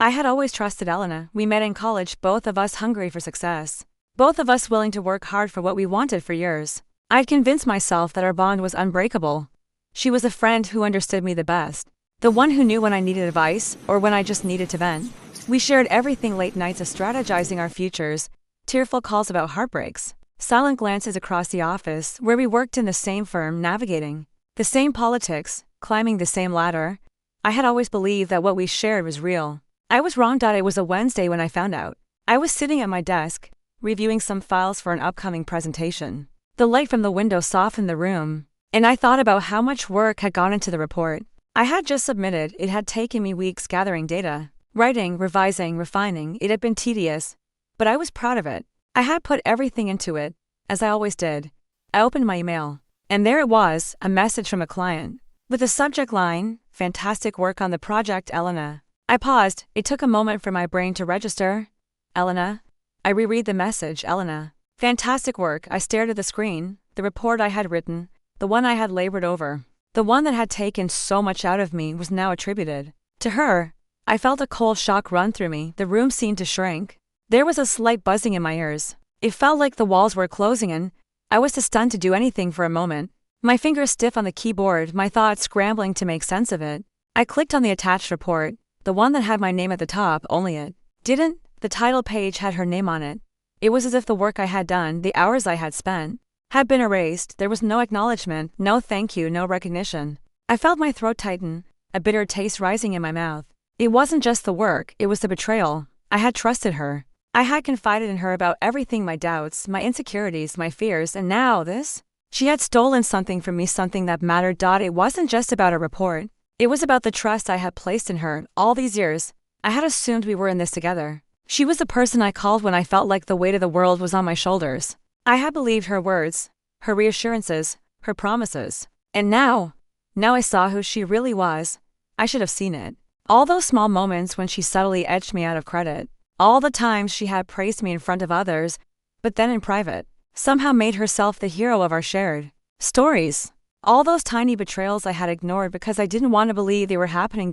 I had always trusted Elena. We met in college, both of us hungry for success. Both of us willing to work hard for what we wanted for years. I'd convinced myself that our bond was unbreakable. She was a friend who understood me the best. The one who knew when I needed advice, or when I just needed to vent. We shared everything, late nights of strategizing our futures, tearful calls about heartbreaks, silent glances across the office where we worked in the same firm, navigating the same politics, climbing the same ladder. I had always believed that what we shared was real. I was wrong. It was a Wednesday when I found out. I was sitting at my desk, reviewing some files for an upcoming presentation. The light from the window softened the room, and I thought about how much work had gone into the report I had just submitted. It had taken me weeks gathering data, writing, revising, refining. It had been tedious, but I was proud of it. I had put everything into it, as I always did. I opened my email, and there it was, a message from a client, with the subject line, "Fantastic work on the project, Elena." I paused. It took a moment for my brain to register. Elena? I reread the message, Elena. Fantastic work. I stared at the screen, the report I had written, the one I had labored over. The one that had taken so much out of me was now attributed to her. I felt a cold shock run through me. The room seemed to shrink. There was a slight buzzing in my ears. It felt like the walls were closing in. I was too stunned to do anything for a moment. My fingers stiff on the keyboard, my thoughts scrambling to make sense of it. I clicked on the attached report, the one that had my name at the top, only it didn't. The title page had her name on it. It was as if the work I had done, the hours I had spent, had been erased. There was no acknowledgement, no thank you, no recognition. I felt my throat tighten, a bitter taste rising in my mouth. It wasn't just the work, it was the betrayal. I had trusted her. I had confided in her about everything, my doubts, my insecurities, my fears, and now this? She had stolen something from me, something that mattered. It wasn't just about a report. It was about the trust I had placed in her all these years. I had assumed we were in this together. She was the person I called when I felt like the weight of the world was on my shoulders. I had believed her words, her reassurances, her promises. And now I saw who she really was. I should have seen it. All those small moments when she subtly edged me out of credit. All the times she had praised me in front of others, but then in private, somehow made herself the hero of our shared stories. All those tiny betrayals I had ignored because I didn't want to believe they were happening.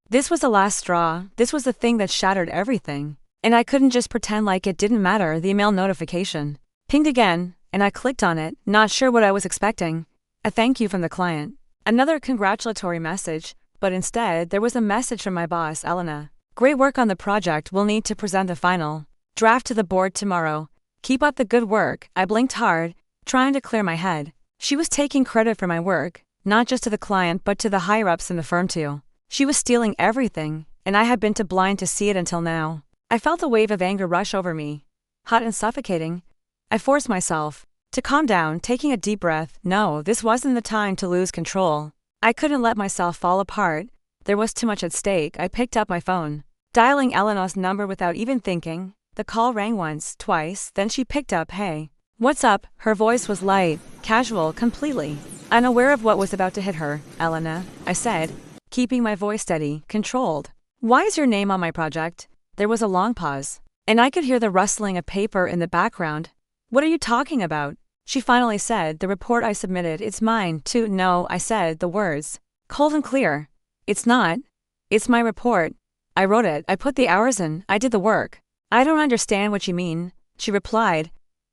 This was the last straw. This was the thing that shattered everything. And I couldn't just pretend like it didn't matter. The email notification pinged again, and I clicked on it, not sure what I was expecting. A thank you from the client. Another congratulatory message, but instead there was a message from my boss, Elena. Great work on the project. We'll need to present the final draft to the board tomorrow. Keep up the good work. I blinked hard, trying to clear my head. She was taking credit for my work, not just to the client but to the higher-ups in the firm too. She was stealing everything, and I had been too blind to see it until now. I felt a wave of anger rush over me, hot and suffocating. I forced myself to calm down, taking a deep breath. No, this wasn't the time to lose control. I couldn't let myself fall apart. There was too much at stake. I picked up my phone, dialing Elena's number without even thinking. The call rang once, twice, then she picked up. Hey, what's up? Her voice was light, casual, completely unaware of what was about to hit her. Elena, I said, keeping my voice steady, controlled. Why is your name on my project? There was a long pause, and I could hear the rustling of paper in the background. What are you talking about? She finally said. The report I submitted, it's mine, too. No, I said, the words, cold and clear. It's not. It's my report. I wrote it. I put the hours in. I did the work. I don't understand what you mean, she replied,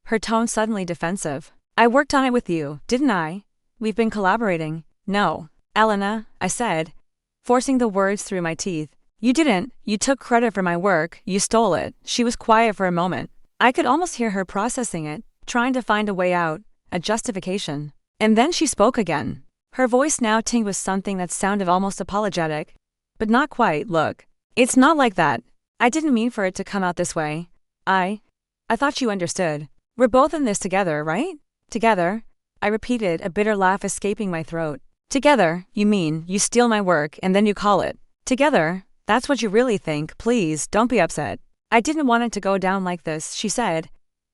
her tone suddenly defensive. I worked on it with you, didn't I? We've been collaborating. No, Elena, I said, forcing the words through my teeth. You didn't. You took credit for my work. You stole it. She was quiet for a moment. I could almost hear her processing it, trying to find a way out, a justification. And then she spoke again. Her voice now tinged with something that sounded almost apologetic, but not quite. Look, it's not like that. I didn't mean for it to come out this way. I thought you understood. We're both in this together, right? Together, I repeated, a bitter laugh escaping my throat. Together, you mean you steal my work and then you call it together? That's what you really think. Please, don't be upset. I didn't want it to go down like this, she said,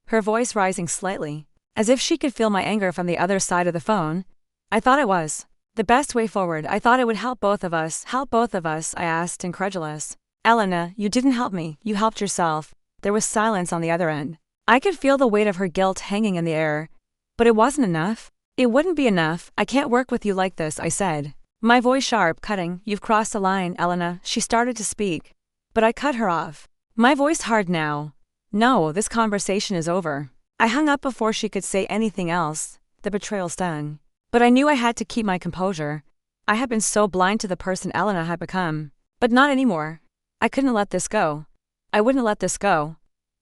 her voice rising slightly, as if she could feel my anger from the other side of the phone. I thought it was the best way forward. I thought it would help both of us. Help both of us, I asked, incredulous. Elena, you didn't help me. You helped yourself. There was silence on the other end. I could feel the weight of her guilt hanging in the air. But it wasn't enough. It wouldn't be enough. I can't work with you like this, I said, my voice sharp, cutting. You've crossed the line, Elena. She started to speak, But I cut her off. My voice hard now. No, this conversation is over. I hung up before she could say anything else. The betrayal stung. But I knew I had to keep my composure. I had been so blind to the person Elena had become. But not anymore. I couldn't let this go. I wouldn't let this go.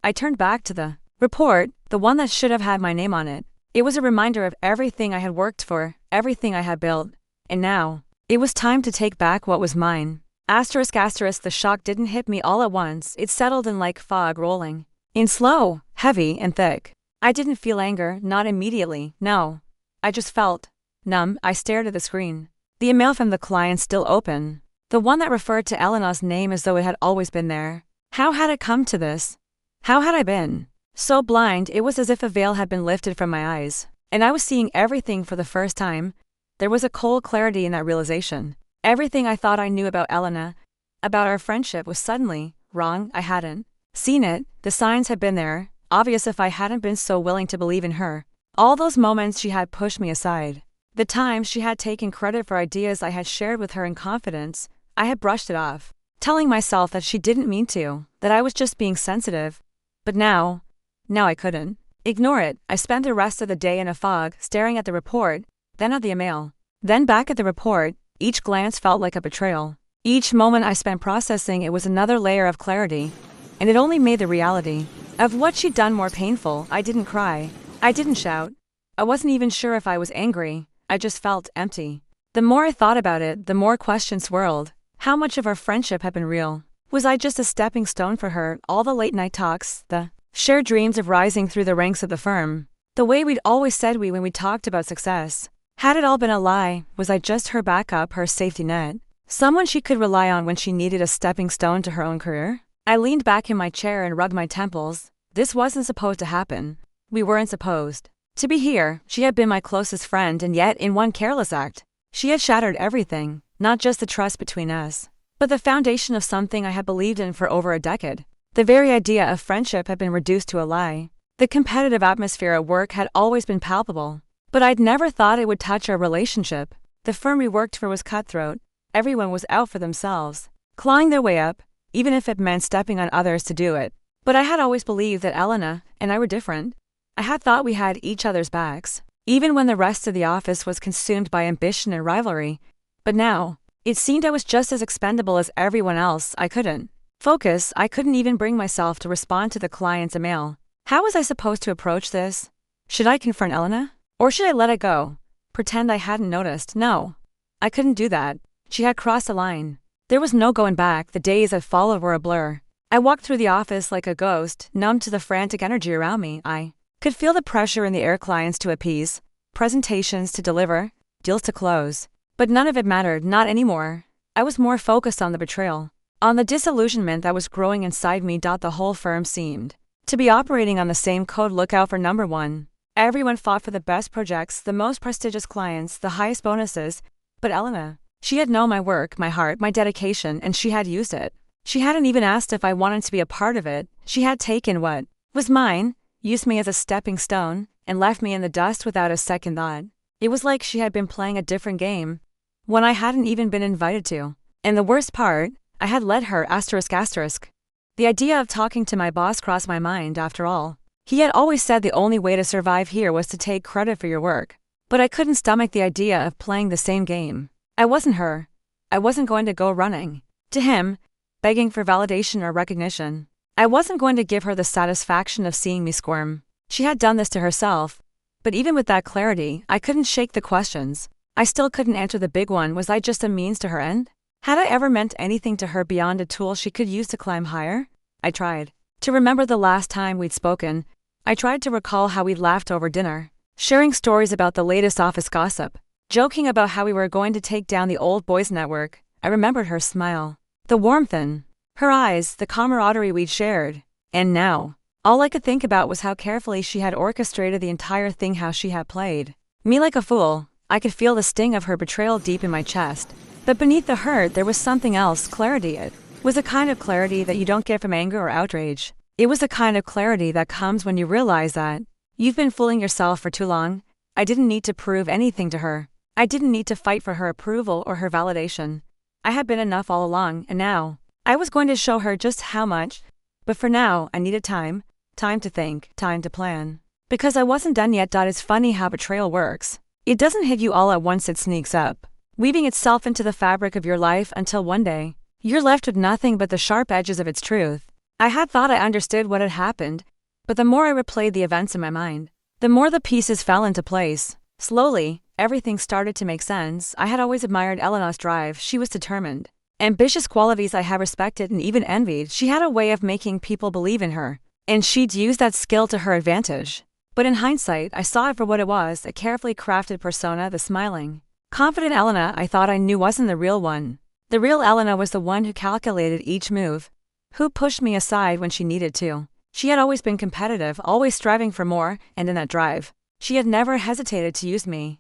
I turned back to the report, the one that should have had my name on it. It was a reminder of everything I had worked for, everything I had built. And now, it was time to take back what was mine. Asterisk asterisk, the shock didn't hit me all at once, it settled in like fog rolling. In slow, heavy, and thick. I didn't feel anger, not immediately, no. I just felt numb. I stared at the screen. The email from the client still open. The one that referred to Elena's name as though it had always been there. How had it come to this? How had I been? So blind, it was as if a veil had been lifted from my eyes, and I was seeing everything for the first time. There was a cold clarity in that realization. Everything I thought I knew about Elena, about our friendship, was suddenly wrong. I hadn't seen it. The signs had been there, obvious if I hadn't been so willing to believe in her. All those moments she had pushed me aside. The times she had taken credit for ideas I had shared with her in confidence, I had brushed it off, telling myself that she didn't mean to, that I was just being sensitive. But now I couldn't ignore it. I spent the rest of the day in a fog, staring at the report, then at the email, then back at the report. Each glance felt like a betrayal. Each moment I spent processing it was another layer of clarity, and it only made the reality of what she'd done more painful. I didn't cry. I didn't shout. I wasn't even sure if I was angry. I just felt empty. The more I thought about it, the more questions swirled. How much of our friendship had been real? Was I just a stepping stone for her? All the late night talks, the shared dreams of rising through the ranks of the firm, the way we'd always said when we talked about success. Had it all been a lie? Was I just her backup, her safety net? Someone she could rely on when she needed a stepping stone to her own career? I leaned back in my chair and rubbed my temples. This wasn't supposed to happen. We weren't supposed to be here. She had been my closest friend, and yet, in one careless act, she had shattered everything, not just the trust between us, but the foundation of something I had believed in for over a decade. The very idea of friendship had been reduced to a lie. The competitive atmosphere at work had always been palpable, but I'd never thought it would touch our relationship. The firm we worked for was cutthroat. Everyone was out for themselves, clawing their way up, even if it meant stepping on others to do it. But I had always believed that Elena and I were different. I had thought we had each other's backs, even when the rest of the office was consumed by ambition and rivalry. But now, it seemed I was just as expendable as everyone else. I couldn't focus. I couldn't even bring myself to respond to the client's email. How was I supposed to approach this? Should I confront Elena? Or should I let it go? Pretend I hadn't noticed? No. I couldn't do that. She had crossed a line. There was no going back. The days that followed were a blur. I walked through the office like a ghost, numb to the frantic energy around me. I could feel the pressure in the air, clients to appease, presentations to deliver, deals to close. But none of it mattered, not anymore. I was more focused on the betrayal, on the disillusionment that was growing inside me. The whole firm seemed to be operating on the same code. Look out for number one. Everyone fought for the best projects, the most prestigious clients, the highest bonuses. But Elena, she had known my work, my heart, my dedication, and she had used it. She hadn't even asked if I wanted to be a part of it. She had taken what was mine, used me as a stepping stone, and left me in the dust without a second thought. It was like she had been playing a different game, one I hadn't even been invited to. And the worst part, I had let her. ***. The idea of talking to my boss crossed my mind. After all, he had always said the only way to survive here was to take credit for your work. But I couldn't stomach the idea of playing the same game. I wasn't her. I wasn't going to go running to him, begging for validation or recognition. I wasn't going to give her the satisfaction of seeing me squirm. She had done this to herself. But even with that clarity, I couldn't shake the questions. I still couldn't answer the big one. Was I just a means to her end? Had I ever meant anything to her beyond a tool she could use to climb higher? I tried to remember the last time we'd spoken. I tried to recall how we'd laughed over dinner, sharing stories about the latest office gossip, joking about how we were going to take down the old boys network. I remembered her smile, the warmth in her eyes, the camaraderie we'd shared. And now, all I could think about was how carefully she had orchestrated the entire thing, how she had played me like a fool. I could feel the sting of her betrayal deep in my chest. But beneath the hurt, there was something else. Clarity. It was a kind of clarity that you don't get from anger or outrage. It was the kind of clarity that comes when you realize that you've been fooling yourself for too long. I didn't need to prove anything to her. I didn't need to fight for her approval or her validation. I had been enough all along, and now I was going to show her just how much, but for now, I needed time. Time to think, time to plan. Because I wasn't done yet. It's funny how betrayal works. It doesn't hit you all at once, it sneaks up, weaving itself into the fabric of your life until one day, you're left with nothing but the sharp edges of its truth. I had thought I understood what had happened, but the more I replayed the events in my mind, the more the pieces fell into place. Slowly, everything started to make sense. I had always admired Elena's drive. She was determined. Ambitious qualities I had respected and even envied. She had a way of making people believe in her, and she'd used that skill to her advantage. But in hindsight, I saw it for what it was, a carefully crafted persona. The smiling, confident Elena I thought I knew wasn't the real one. The real Elena was the one who calculated each move, who pushed me aside when she needed to. She had always been competitive, always striving for more, and in that drive, she had never hesitated to use me.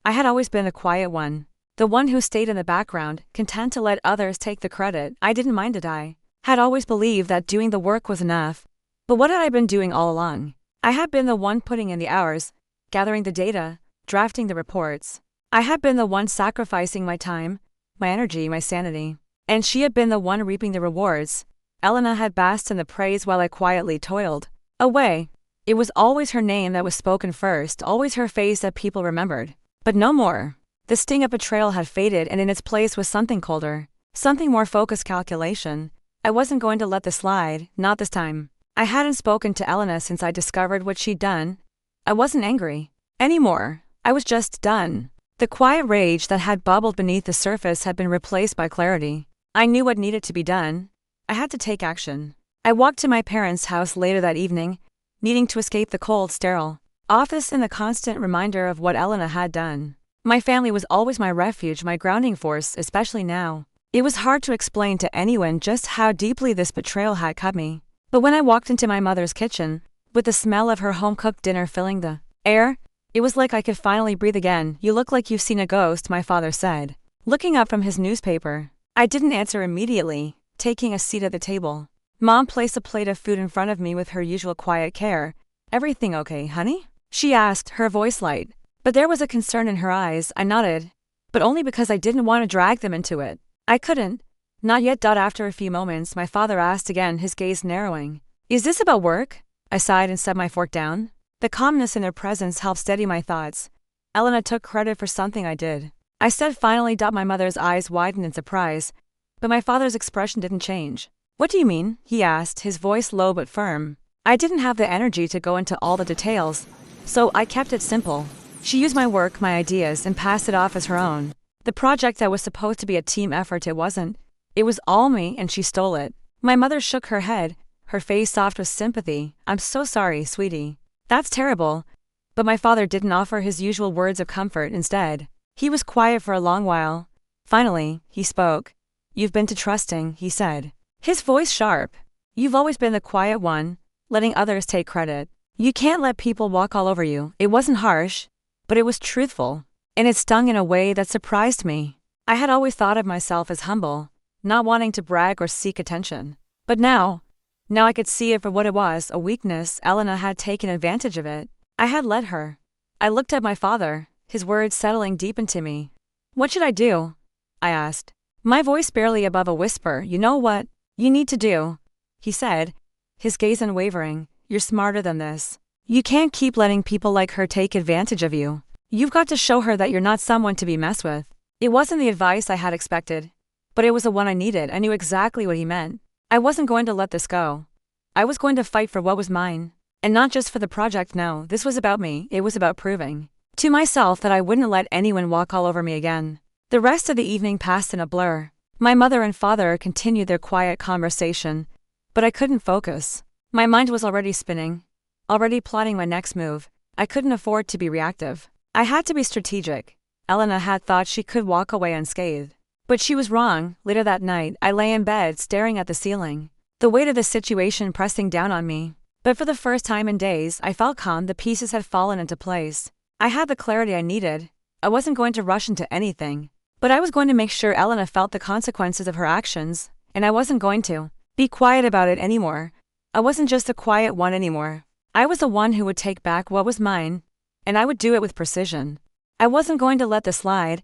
I had always been the quiet one, the one who stayed in the background, content to let others take the credit. I didn't mind it. I had always believed that doing the work was enough. But what had I been doing all along? I had been the one putting in the hours, gathering the data, drafting the reports. I had been the one sacrificing my time, my energy, my sanity. And she had been the one reaping the rewards. Elena had basked in the praise while I quietly toiled away. It was always her name that was spoken first, always her face that people remembered. But no more. The sting of betrayal had faded, and in its place was something colder, something more focused: calculation. I wasn't going to let this slide, not this time. I hadn't spoken to Elena since I discovered what she'd done. I wasn't angry anymore. I was just done. The quiet rage that had bubbled beneath the surface had been replaced by clarity. I knew what needed to be done. I had to take action. I walked to my parents' house later that evening, needing to escape the cold, sterile office and the constant reminder of what Elena had done. My family was always my refuge, my grounding force, especially now. It was hard to explain to anyone just how deeply this betrayal had cut me. But when I walked into my mother's kitchen, with the smell of her home-cooked dinner filling the air, it was like I could finally breathe again. "You look like you've seen a ghost," my father said, looking up from his newspaper. I didn't answer immediately, taking a seat at the table. Mom placed a plate of food in front of me with her usual quiet care. "Everything okay, honey?" she asked, her voice light. But there was a concern in her eyes. I nodded, but only because I didn't want to drag them into it. I couldn't. Not yet. After a few moments, my father asked again, his gaze narrowing. "Is this about work?" I sighed and set my fork down. The calmness in their presence helped steady my thoughts. Elena took credit for something I did, I said finally. My mother's eyes widened in surprise, but my father's expression didn't change. "What do you mean?" he asked, his voice low but firm. I didn't have the energy to go into all the details, so I kept it simple. She used my work, my ideas, and passed it off as her own. The project that was supposed to be a team effort, it wasn't. It was all me, and she stole it. My mother shook her head, her face soft with sympathy. "I'm so sorry, sweetie. That's terrible." But my father didn't offer his usual words of comfort. Instead, he was quiet for a long while. Finally, he spoke. "You've been too trusting," he said, his voice sharp. "You've always been the quiet one, letting others take credit. You can't let people walk all over you." It wasn't harsh, but it was truthful, and it stung in a way that surprised me. I had always thought of myself as humble, not wanting to brag or seek attention. But now I could see it for what it was, a weakness. Elena had taken advantage of it. I had let her. I looked at my father, his words settling deep into me. "What should I do?" I asked, my voice barely above a whisper. "You know what you need to do," he said, his gaze unwavering. "You're smarter than this. You can't keep letting people like her take advantage of you. You've got to show her that you're not someone to be messed with." It wasn't the advice I had expected, but it was the one I needed. I knew exactly what he meant. I wasn't going to let this go. I was going to fight for what was mine. And not just for the project, no. This was about me. It was about proving to myself that I wouldn't let anyone walk all over me again. The rest of the evening passed in a blur. My mother and father continued their quiet conversation, but I couldn't focus. My mind was already spinning, already plotting my next move. I couldn't afford to be reactive. I had to be strategic. Elena had thought she could walk away unscathed, but she was wrong. Later that night, I lay in bed staring at the ceiling, the weight of the situation pressing down on me. But for the first time in days, I felt calm. The pieces had fallen into place. I had the clarity I needed. I wasn't going to rush into anything, but I was going to make sure Elena felt the consequences of her actions, and I wasn't going to be quiet about it anymore. I wasn't just the quiet one anymore. I was the one who would take back what was mine, and I would do it with precision. I wasn't going to let this slide,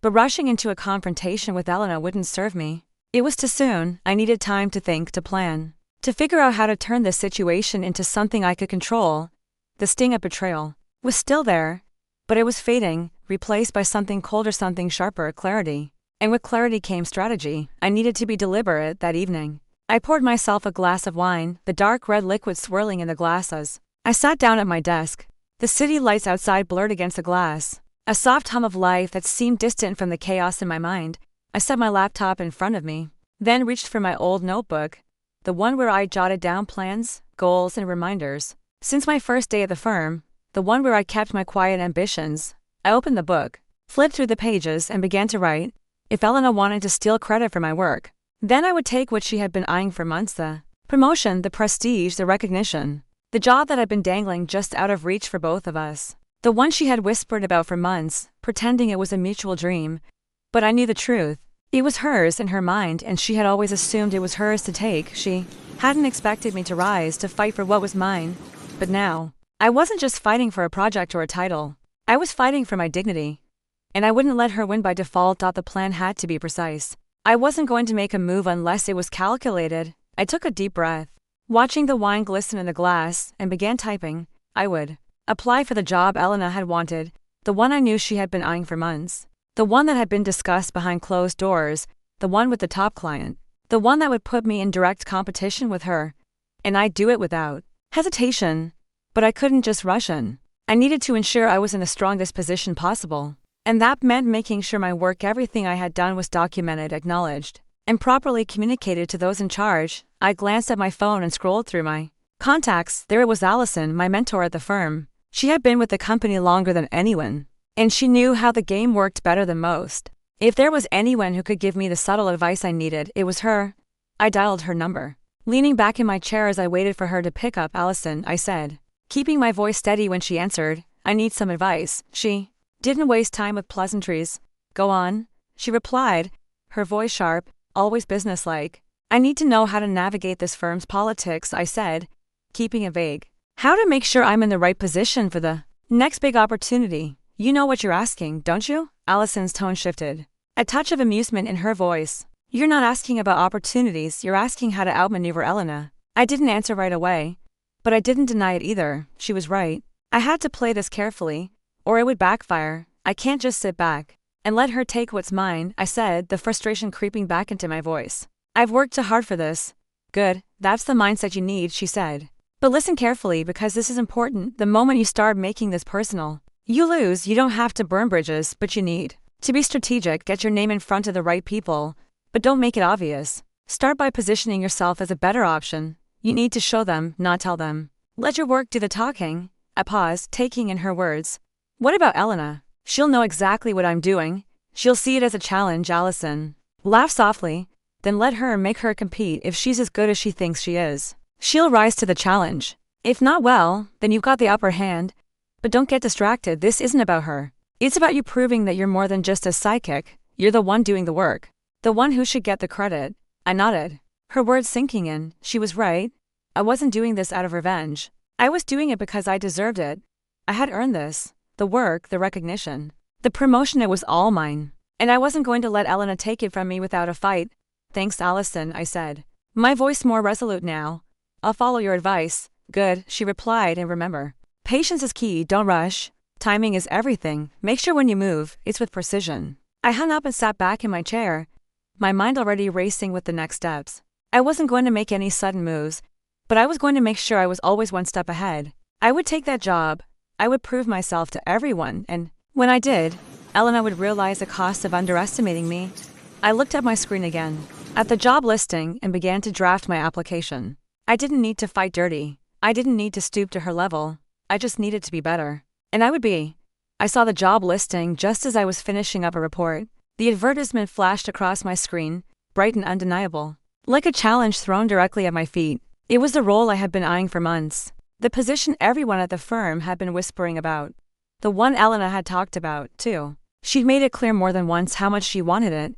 but rushing into a confrontation with Elena wouldn't serve me. It was too soon. I needed time to think, to plan, to figure out how to turn this situation into something I could control. The sting of betrayal was still there, but it was fading, replaced by something colder, something sharper, clarity. And with clarity came strategy. I needed to be deliberate that evening. I poured myself a glass of wine, the dark red liquid swirling in the glasses. I sat down at my desk. The city lights outside blurred against the glass. A soft hum of life that seemed distant from the chaos in my mind. I set my laptop in front of me, then reached for my old notebook, the one where I jotted down plans, goals, and reminders. Since my first day at the firm, the one where I kept my quiet ambitions. I opened the book, flipped through the pages, and began to write. If Elena wanted to steal credit for my work, then I would take what she had been eyeing for months: the promotion, the prestige, the recognition. The job that had been dangling just out of reach for both of us. The one she had whispered about for months, pretending it was a mutual dream. But I knew the truth. It was hers in her mind, and she had always assumed it was hers to take. She hadn't expected me to rise, to fight for what was mine. But now, I wasn't just fighting for a project or a title. I was fighting for my dignity. And I wouldn't let her win by default. The plan had to be precise. I wasn't going to make a move unless it was calculated. I took a deep breath, watching the wine glisten in the glass, and began typing. I would apply for the job Elena had wanted, the one I knew she had been eyeing for months, the one that had been discussed behind closed doors, the one with the top client, the one that would put me in direct competition with her. And I'd do it without hesitation. But I couldn't just rush in. I needed to ensure I was in the strongest position possible. And that meant making sure my work, everything I had done, was documented, acknowledged, and properly communicated to those in charge. I glanced at my phone and scrolled through my contacts. There it was, Allison, my mentor at the firm. She had been with the company longer than anyone, and she knew how the game worked better than most. If there was anyone who could give me the subtle advice I needed, it was her. I dialed her number, leaning back in my chair as I waited for her to pick up. Allison, I said, keeping my voice steady when she answered. I need some advice. She didn't waste time with pleasantries. Go on, she replied, her voice sharp, always businesslike. I need to know how to navigate this firm's politics, I said, keeping it vague. How to make sure I'm in the right position for the next big opportunity. You know what you're asking, don't you? Allison's tone shifted, a touch of amusement in her voice. You're not asking about opportunities, you're asking how to outmaneuver Elena. I didn't answer right away, but I didn't deny it either. She was right. I had to play this carefully, or it would backfire. I can't just sit back and let her take what's mine, I said, the frustration creeping back into my voice. I've worked too hard for this. Good, that's the mindset you need, she said. But listen carefully, because this is important. The moment you start making this personal, you lose. You don't have to burn bridges, but you need to be strategic. Get your name in front of the right people, but don't make it obvious. Start by positioning yourself as a better option. You need to show them, not tell them. Let your work do the talking. I paused, taking in her words. What about Elena? She'll know exactly what I'm doing. She'll see it as a challenge. Allison laughed softly. Then let her make her compete. If she's as good as she thinks she is, she'll rise to the challenge. If not, well, then you've got the upper hand. But don't get distracted. This isn't about her. It's about you proving that you're more than just a sidekick. You're the one doing the work, the one who should get the credit. I nodded, her words sinking in. She was right. I wasn't doing this out of revenge. I was doing it because I deserved it. I had earned this. The work, the recognition, the promotion, it was all mine. And I wasn't going to let Elena take it from me without a fight. Thanks, Allison, I said, my voice more resolute now. I'll follow your advice. Good, she replied, and remember, patience is key. Don't rush. Timing is everything. Make sure when you move, it's with precision. I hung up and sat back in my chair, my mind already racing with the next steps. I wasn't going to make any sudden moves, but I was going to make sure I was always one step ahead. I would take that job. I would prove myself to everyone, and when I did, Elena would realize the cost of underestimating me. I looked at my screen again, at the job listing, and began to draft my application. I didn't need to fight dirty. I didn't need to stoop to her level. I just needed to be better. And I would be. I saw the job listing just as I was finishing up a report. The advertisement flashed across my screen, bright and undeniable, like a challenge thrown directly at my feet. It was the role I had been eyeing for months. The position everyone at the firm had been whispering about. The one Elena had talked about, too. She'd made it clear more than once how much she wanted it.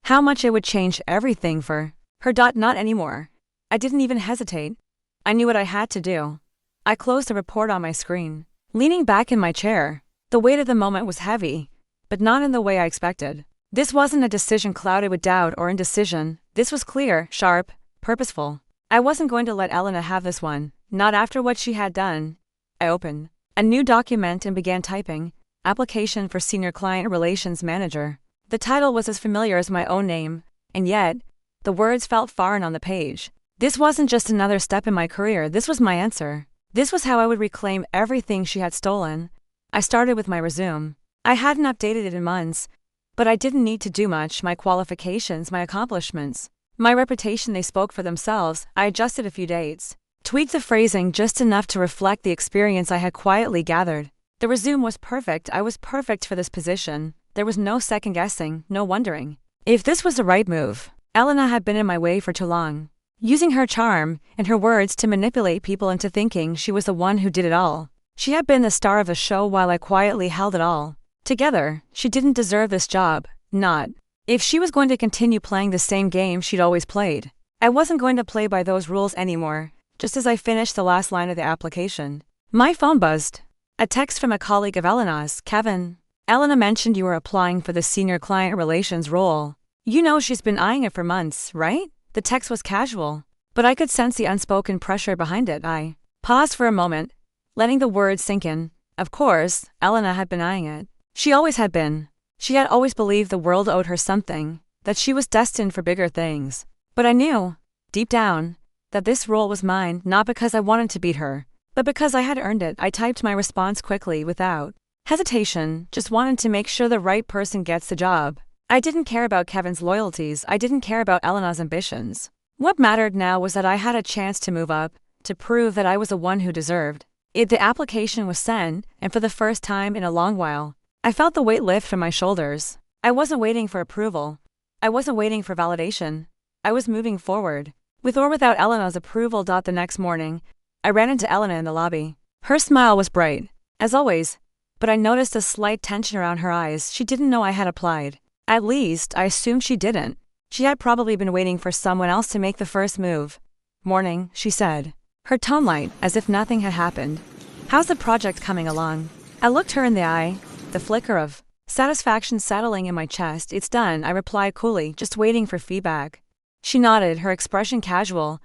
How much it would change everything for her. Not anymore. I didn't even hesitate. I knew what I had to do. I closed the report on my screen, leaning back in my chair. The weight of the moment was heavy, but not in the way I expected. This wasn't a decision clouded with doubt or indecision. This was clear, sharp, purposeful. I wasn't going to let Elena have this one, not after what she had done. I opened a new document and began typing, Application for Senior Client Relations Manager. The title was as familiar as my own name, and yet, the words felt foreign on the page. This wasn't just another step in my career, this was my answer. This was how I would reclaim everything she had stolen. I started with my resume. I hadn't updated it in months, but I didn't need to do much. My qualifications, my accomplishments, my reputation, they spoke for themselves. I adjusted a few dates, tweaked the phrasing just enough to reflect the experience I had quietly gathered. The resume was perfect. I was perfect for this position. There was no second guessing, no wondering if this was the right move. Elena had been in my way for too long, using her charm and her words to manipulate people into thinking she was the one who did it all. She had been the star of the show while I quietly held it all together. She didn't deserve this job, not if she was going to continue playing the same game she'd always played. I wasn't going to play by those rules anymore. Just as I finished the last line of the application, my phone buzzed. A text from a colleague of Elena's, Kevin. Elena mentioned you were applying for the senior client relations role. You know she's been eyeing it for months, right? The text was casual, but I could sense the unspoken pressure behind it. I paused for a moment, letting the words sink in. Of course, Elena had been eyeing it. She always had been. She had always believed the world owed her something, that she was destined for bigger things. But I knew, deep down, that this role was mine, not because I wanted to beat her, but because I had earned it. I typed my response quickly, without hesitation, just wanted to make sure the right person gets the job. I didn't care about Kevin's loyalties, I didn't care about Elena's ambitions. What mattered now was that I had a chance to move up, to prove that I was the one who deserved it. The application was sent, and for the first time in a long while, I felt the weight lift from my shoulders. I wasn't waiting for approval. I wasn't waiting for validation. I was moving forward, with or without Elena's approval. The next morning, I ran into Elena in the lobby. Her smile was bright, as always, but I noticed a slight tension around her eyes. She didn't know I had applied. At least, I assumed she didn't. She had probably been waiting for someone else to make the first move. Morning, she said, her tone light, as if nothing had happened. How's the project coming along? I looked her in the eye, the flicker of satisfaction settling in my chest. It's done, I replied coolly, just waiting for feedback. She nodded, her expression casual,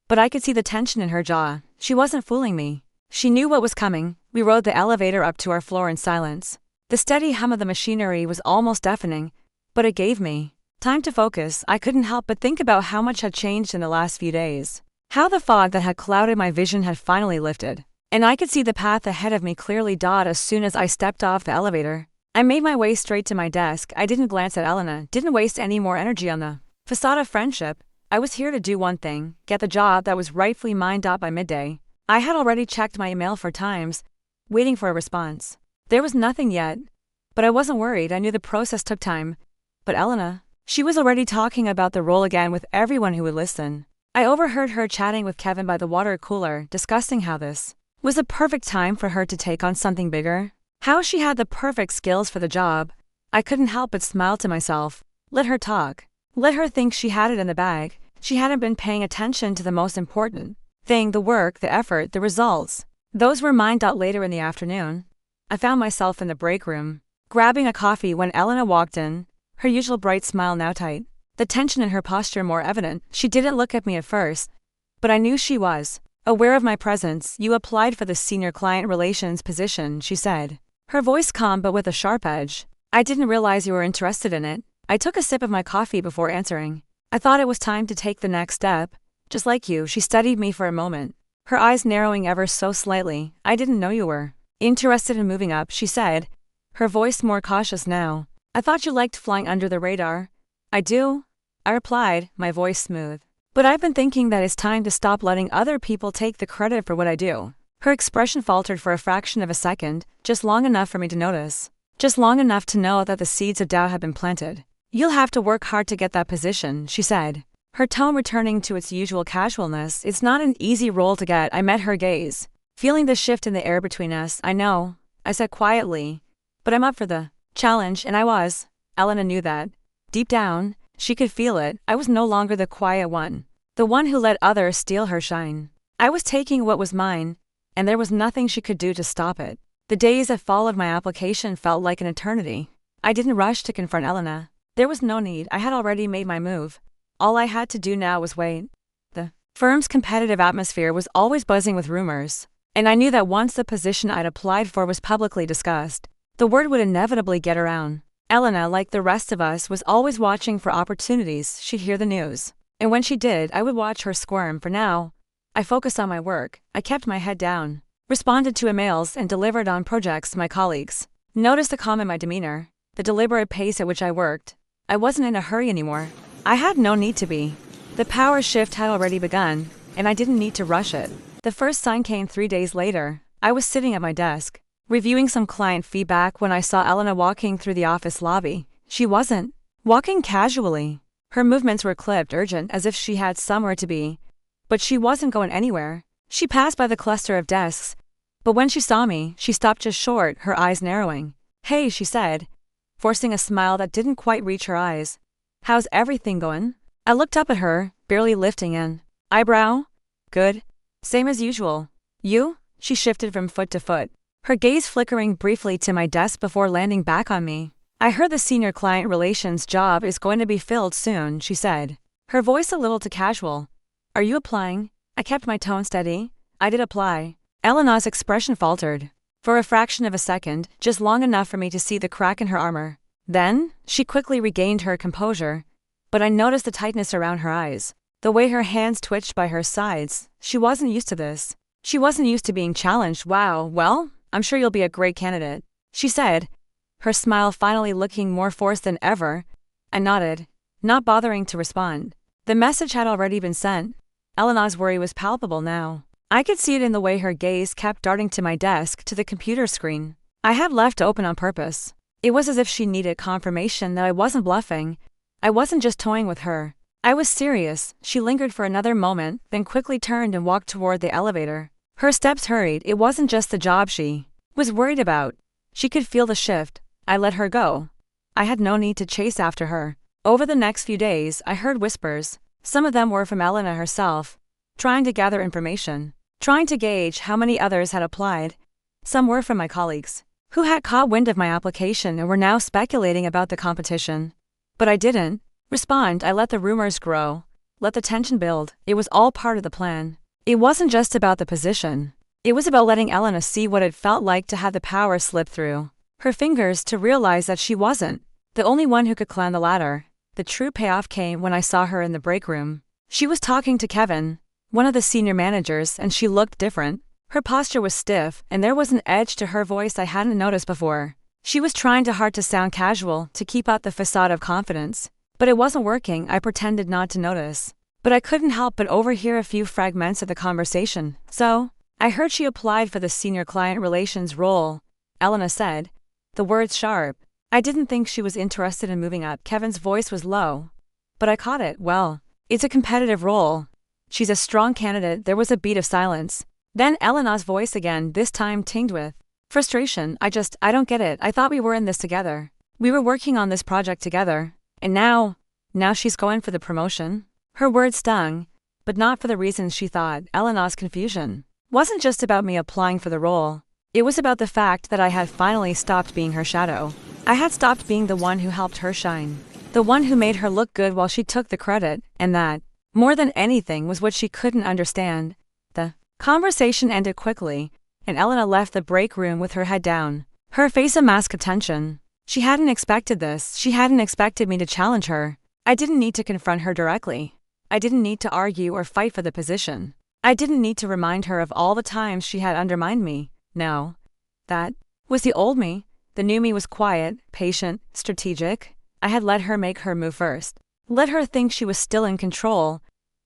but I could see the tension in her jaw. She wasn't fooling me. She knew what was coming. We rode the elevator up to our floor in silence. The steady hum of the machinery was almost deafening, but it gave me time to focus. I couldn't help but think about how much had changed in the last few days. How the fog that had clouded my vision had finally lifted, and I could see the path ahead of me clearly. As soon as I stepped off the elevator, I made my way straight to my desk. I didn't glance at Elena, didn't waste any more energy on the facade of friendship. I was here to do one thing, get the job that was rightfully mine. By midday, I had already checked my email 4 times, waiting for a response. There was nothing yet, but I wasn't worried. I knew the process took time. But Elena, she was already talking about the role again with everyone who would listen. I overheard her chatting with Kevin by the water cooler, discussing how this was a perfect time for her to take on something bigger. How she had the perfect skills for the job. I couldn't help but smile to myself. Let her talk. Let her think she had it in the bag. She hadn't been paying attention to the most important thing, the work, the effort, the results. Those were mine. Later in the afternoon, I found myself in the break room, grabbing a coffee when Elena walked in, her usual bright smile now tight, the tension in her posture more evident. She didn't look at me at first, but I knew she was aware of my presence. You applied for the senior client relations position, she said, her voice calm but with a sharp edge. I didn't realize you were interested in it. I took a sip of my coffee before answering. I thought it was time to take the next step. Just like you. She studied me for a moment, her eyes narrowing ever so slightly. I didn't know you were interested in moving up, she said, her voice more cautious now. I thought you liked flying under the radar. I do, I replied, my voice smooth. But I've been thinking that it's time to stop letting other people take the credit for what I do. Her expression faltered for a fraction of a second, just long enough for me to notice. Just long enough to know that the seeds of doubt had been planted. You'll have to work hard to get that position, she said, her tone returning to its usual casualness. It's not an easy role to get. I met her gaze, feeling the shift in the air between us. I know, I said quietly, but I'm up for the challenge, and I was. Elena knew that. Deep down, she could feel it. I was no longer the quiet one, the one who let others steal her shine. I was taking what was mine, and there was nothing she could do to stop it. The days that followed my application felt like an eternity. I didn't rush to confront Elena. There was no need, I had already made my move. All I had to do now was wait. The firm's competitive atmosphere was always buzzing with rumors, and I knew that once the position I'd applied for was publicly discussed, the word would inevitably get around. Elena, like the rest of us, was always watching for opportunities. She'd hear the news, and when she did, I would watch her squirm. For now, I focused on my work. I kept my head down, responded to emails, and delivered on projects to my colleagues. Noticed the calm in my demeanor, the deliberate pace at which I worked. I wasn't in a hurry anymore. I had no need to be. The power shift had already begun, and I didn't need to rush it. The first sign came 3 days later. I was sitting at my desk, reviewing some client feedback when I saw Elena walking through the office lobby. She wasn't walking casually. Her movements were clipped, urgent, as if she had somewhere to be. But she wasn't going anywhere. She passed by the cluster of desks, but when she saw me, she stopped just short, her eyes narrowing. "Hey," she said, forcing a smile that didn't quite reach her eyes. "How's everything going?" I looked up at her, barely lifting an eyebrow. "Good. Same as usual. You?" She shifted from foot to foot, her gaze flickering briefly to my desk before landing back on me. "I heard the senior client relations job is going to be filled soon," she said, her voice a little too casual. "Are you applying?" I kept my tone steady. "I did apply." Elena's expression faltered, for a fraction of a second, just long enough for me to see the crack in her armor. Then, she quickly regained her composure, but I noticed the tightness around her eyes, the way her hands twitched by her sides. She wasn't used to this. She wasn't used to being challenged. "Wow, well, I'm sure you'll be a great candidate," she said, her smile finally looking more forced than ever. I nodded, not bothering to respond. The message had already been sent. Elena's worry was palpable now. I could see it in the way her gaze kept darting to my desk, to the computer screen I had left open on purpose. It was as if she needed confirmation that I wasn't bluffing. I wasn't just toying with her. I was serious. She lingered for another moment, then quickly turned and walked toward the elevator. Her steps hurried. It wasn't just the job she was worried about. She could feel the shift. I let her go. I had no need to chase after her. Over the next few days, I heard whispers. Some of them were from Elena herself, trying to gather information, trying to gauge how many others had applied. Some were from my colleagues, who had caught wind of my application and were now speculating about the competition. But I didn't respond. I let the rumors grow, let the tension build. It was all part of the plan. It wasn't just about the position. It was about letting Elena see what it felt like to have the power slip through her fingers, to realize that she wasn't the only one who could climb the ladder. The true payoff came when I saw her in the break room. She was talking to Kevin, one of the senior managers, and she looked different. Her posture was stiff, and there was an edge to her voice I hadn't noticed before. She was trying hard to sound casual, to keep out the facade of confidence. But it wasn't working. I pretended not to notice. But I couldn't help but overhear a few fragments of the conversation. "So, I heard she applied for the senior client relations role," Elena said, the words sharp. I didn't think she was interested in moving up. Kevin's voice was low, but I caught it. "Well, it's a competitive role. She's a strong candidate." There was a beat of silence. Then Elena's voice again, this time tinged with frustration. I don't get it. I thought we were in this together. We were working on this project together. And now she's going for the promotion?" Her words stung, but not for the reasons she thought. Elena's confusion wasn't just about me applying for the role. It was about the fact that I had finally stopped being her shadow. I had stopped being the one who helped her shine, the one who made her look good while she took the credit, and that, more than anything, was what she couldn't understand. The conversation ended quickly, and Elena left the break room with her head down, her face a mask of tension. She hadn't expected this. She hadn't expected me to challenge her. I didn't need to confront her directly. I didn't need to argue or fight for the position. I didn't need to remind her of all the times she had undermined me. No. That was the old me. The new me was quiet, patient, strategic. I had let her make her move first. Let her think she was still in control.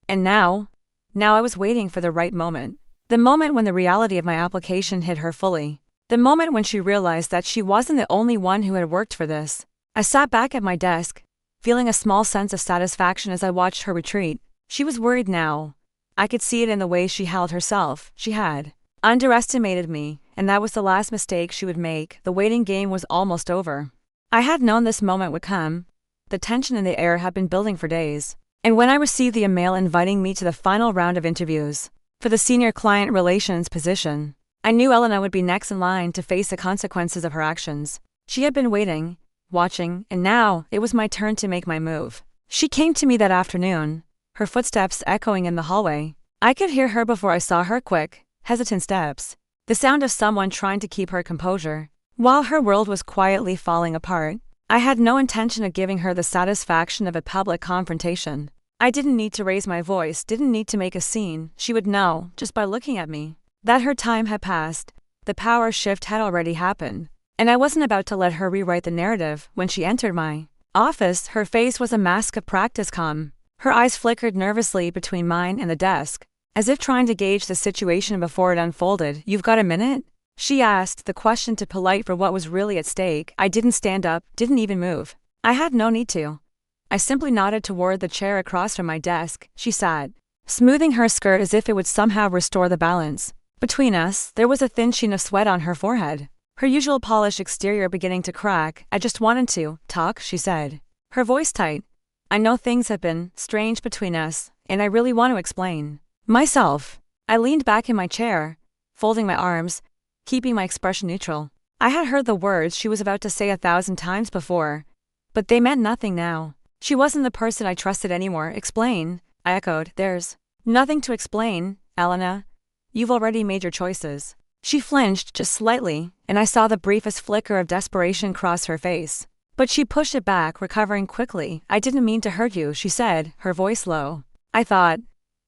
And now I was waiting for the right moment. The moment when the reality of my application hit her fully. The moment when she realized that she wasn't the only one who had worked for this. I sat back at my desk, feeling a small sense of satisfaction as I watched her retreat. She was worried now. I could see it in the way she held herself. She had underestimated me, and that was the last mistake she would make. The waiting game was almost over. I had known this moment would come. The tension in the air had been building for days. And when I received the email inviting me to the final round of interviews for the senior client relations position, I knew Elena would be next in line to face the consequences of her actions. She had been waiting, watching, and now it was my turn to make my move. She came to me that afternoon, her footsteps echoing in the hallway. I could hear her before I saw her quick, hesitant steps. The sound of someone trying to keep her composure, while her world was quietly falling apart. I had no intention of giving her the satisfaction of a public confrontation. I didn't need to raise my voice, didn't need to make a scene. She would know, just by looking at me, that her time had passed. The power shift had already happened, and I wasn't about to let her rewrite the narrative. When she entered my office, her face was a mask of practice calm. Her eyes flickered nervously between mine and the desk, as if trying to gauge the situation before it unfolded. "You've got a minute?" She asked, the question too polite for what was really at stake. I didn't stand up, didn't even move. I had no need to. I simply nodded toward the chair across from my desk. She sat, smoothing her skirt as if it would somehow restore the balance. Between us, there was a thin sheen of sweat on her forehead, her usual polished exterior beginning to crack. "I just wanted to talk," she said, her voice tight. "I know things have been strange between us, and I really want to explain myself." I leaned back in my chair, folding my arms, keeping my expression neutral. I had heard the words she was about to say 1,000 times before, but they meant nothing now. She wasn't the person I trusted anymore. "Explain?" I echoed. "There's nothing to explain, Elena. You've already made your choices." She flinched just slightly, and I saw the briefest flicker of desperation cross her face. But she pushed it back, recovering quickly. "I didn't mean to hurt you," she said, her voice low. I thought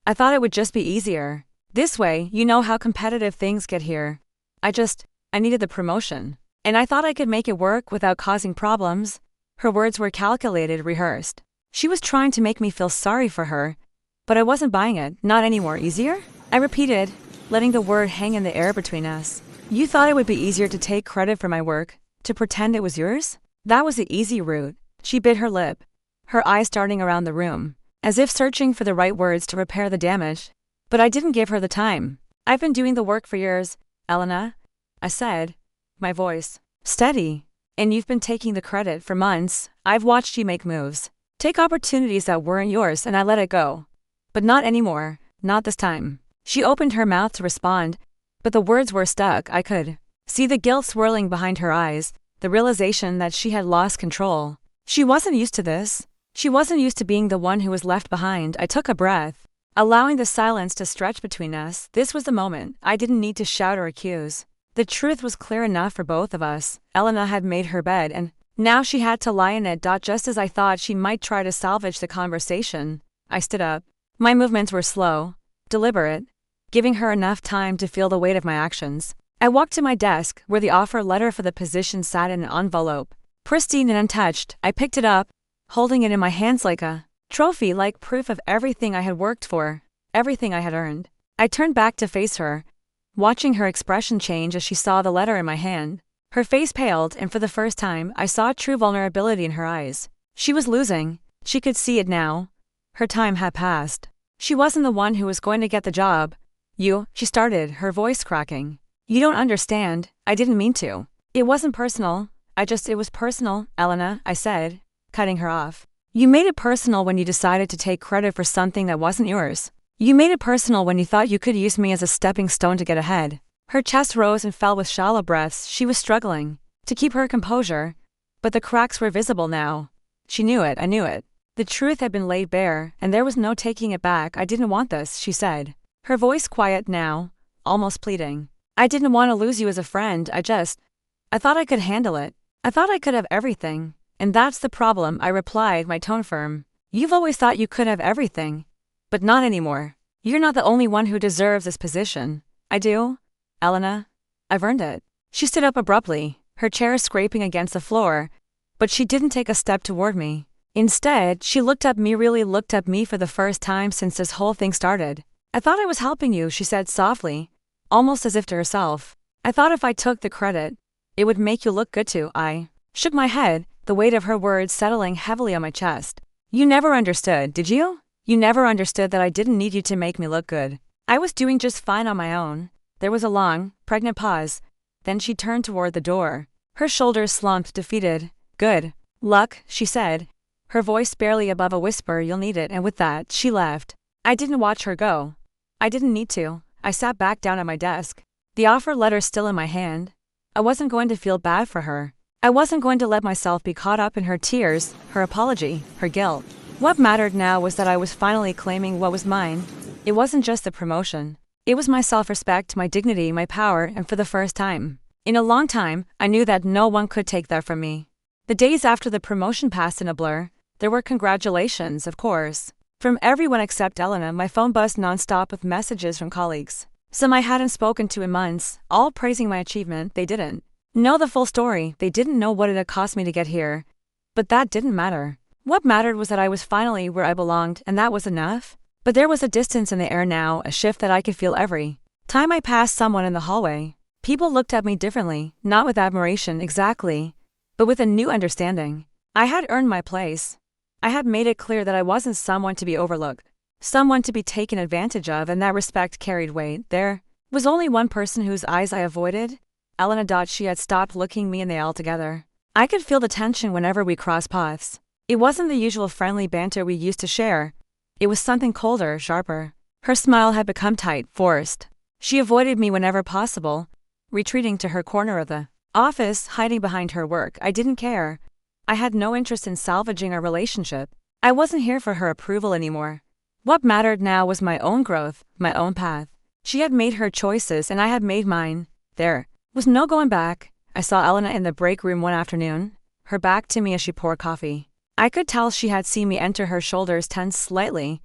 it would just be easier. This way, you know how competitive things get here. I needed the promotion, and I thought I could make it work without causing problems." Her words were calculated, rehearsed. She was trying to make me feel sorry for her, but I wasn't buying it. "Not anymore. Easier?" I repeated, letting the word hang in the air between us. "You thought it would be easier to take credit for my work, to pretend it was yours? That was the easy route." She bit her lip, her eyes darting around the room, as if searching for the right words to repair the damage. But I didn't give her the time. "I've been doing the work for years, Elena," I said, my voice steady. "And you've been taking the credit for months. I've watched you make moves, take opportunities that weren't yours, and I let it go. But not anymore, not this time." She opened her mouth to respond, but the words were stuck. I could see the guilt swirling behind her eyes, the realization that she had lost control. She wasn't used to this. She wasn't used to being the one who was left behind. I took a breath, allowing the silence to stretch between us. This was the moment. I didn't need to shout or accuse. The truth was clear enough for both of us. Elena had made her bed, and now she had to lie in it. Just as I thought she might try to salvage the conversation, I stood up. My movements were slow, deliberate, giving her enough time to feel the weight of my actions. I walked to my desk, where the offer letter for the position sat in an envelope, pristine and untouched. I picked it up, holding it in my hands like a trophy, like proof of everything I had worked for, everything I had earned. I turned back to face her, watching her expression change as she saw the letter in my hand. Her face paled, and for the first time, I saw true vulnerability in her eyes. She was losing. She could see it now. Her time had passed. She wasn't the one who was going to get the job. She started, her voice cracking. "You don't understand. I didn't mean to. It wasn't personal. It was personal, Elena," I said, cutting her off. "You made it personal when you decided to take credit for something that wasn't yours. You made it personal when you thought you could use me as a stepping stone to get ahead." Her chest rose and fell with shallow breaths. She was struggling to keep her composure, but the cracks were visible now. She knew it. I knew it. The truth had been laid bare, and there was no taking it back. "I didn't want this," she said, her voice quiet now, almost pleading. "I didn't want to lose you as a friend. I thought I could handle it. I thought I could have everything. And that's the problem," I replied, my tone firm. "You've always thought you could have everything. But not anymore. You're not the only one who deserves this position." "I do, Elena. I've earned it." She stood up abruptly, her chair scraping against the floor, but she didn't take a step toward me. Instead, she looked at me, really looked at me for the first time since this whole thing started. "I thought I was helping you," she said softly, almost as if to herself. "I thought if I took the credit, it would make you look good too." I shook my head, the weight of her words settling heavily on my chest. "You never understood, did you? You never understood that I didn't need you to make me look good. I was doing just fine on my own." There was a long, pregnant pause. Then she turned toward the door. Her shoulders slumped, defeated. "Good luck," she said, her voice barely above a whisper. "You'll need it." And with that, she left. I didn't watch her go. I didn't need to. I sat back down at my desk, the offer letter still in my hand. I wasn't going to feel bad for her. I wasn't going to let myself be caught up in her tears, her apology, her guilt. What mattered now was that I was finally claiming what was mine. It wasn't just the promotion. It was my self-respect, my dignity, my power, and for the first time in a long time, I knew that no one could take that from me. The days after the promotion passed in a blur. There were congratulations, of course. From everyone except Elena, my phone buzzed nonstop with messages from colleagues. Some I hadn't spoken to in months, all praising my achievement. They didn't know the full story. They didn't know what it had cost me to get here. But that didn't matter. What mattered was that I was finally where I belonged, and that was enough. But there was a distance in the air now, a shift that I could feel every time I passed someone in the hallway. People looked at me differently, not with admiration exactly, but with a new understanding. I had earned my place. I had made it clear that I wasn't someone to be overlooked, someone to be taken advantage of, and that respect carried weight. There was only one person whose eyes I avoided, Elena. She had stopped looking me in the eye altogether. I could feel the tension whenever we crossed paths. It wasn't the usual friendly banter we used to share. It was something colder, sharper. Her smile had become tight, forced. She avoided me whenever possible, retreating to her corner of the office, hiding behind her work. I didn't care. I had no interest in salvaging our relationship. I wasn't here for her approval anymore. What mattered now was my own growth, my own path. She had made her choices and I had made mine. There was no going back. I saw Elena in the break room one afternoon, her back to me as she poured coffee. I could tell she had seen me enter, her shoulders tense slightly,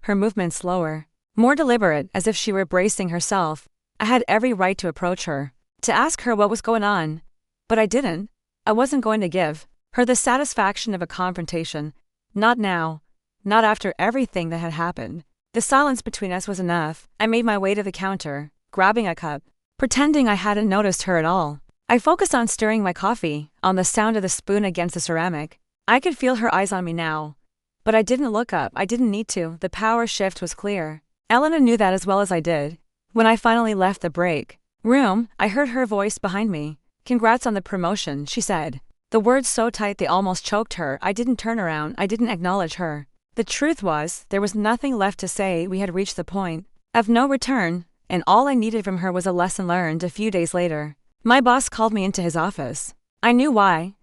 her movements slower, more deliberate, as if she were bracing herself. I had every right to approach her, to ask her what was going on. But I didn't. I wasn't going to give her the satisfaction of a confrontation. Not now. Not after everything that had happened. The silence between us was enough. I made my way to the counter, grabbing a cup, pretending I hadn't noticed her at all. I focused on stirring my coffee, on the sound of the spoon against the ceramic. I could feel her eyes on me now. But I didn't look up. I didn't need to. The power shift was clear. Elena knew that as well as I did. When I finally left the break room, I heard her voice behind me. "Congrats on the promotion," she said. The words so tight they almost choked her. I didn't turn around. I didn't acknowledge her. The truth was, there was nothing left to say. We had reached the point of no return, and all I needed from her was a lesson learned. A few days later, my boss called me into his office. I knew why.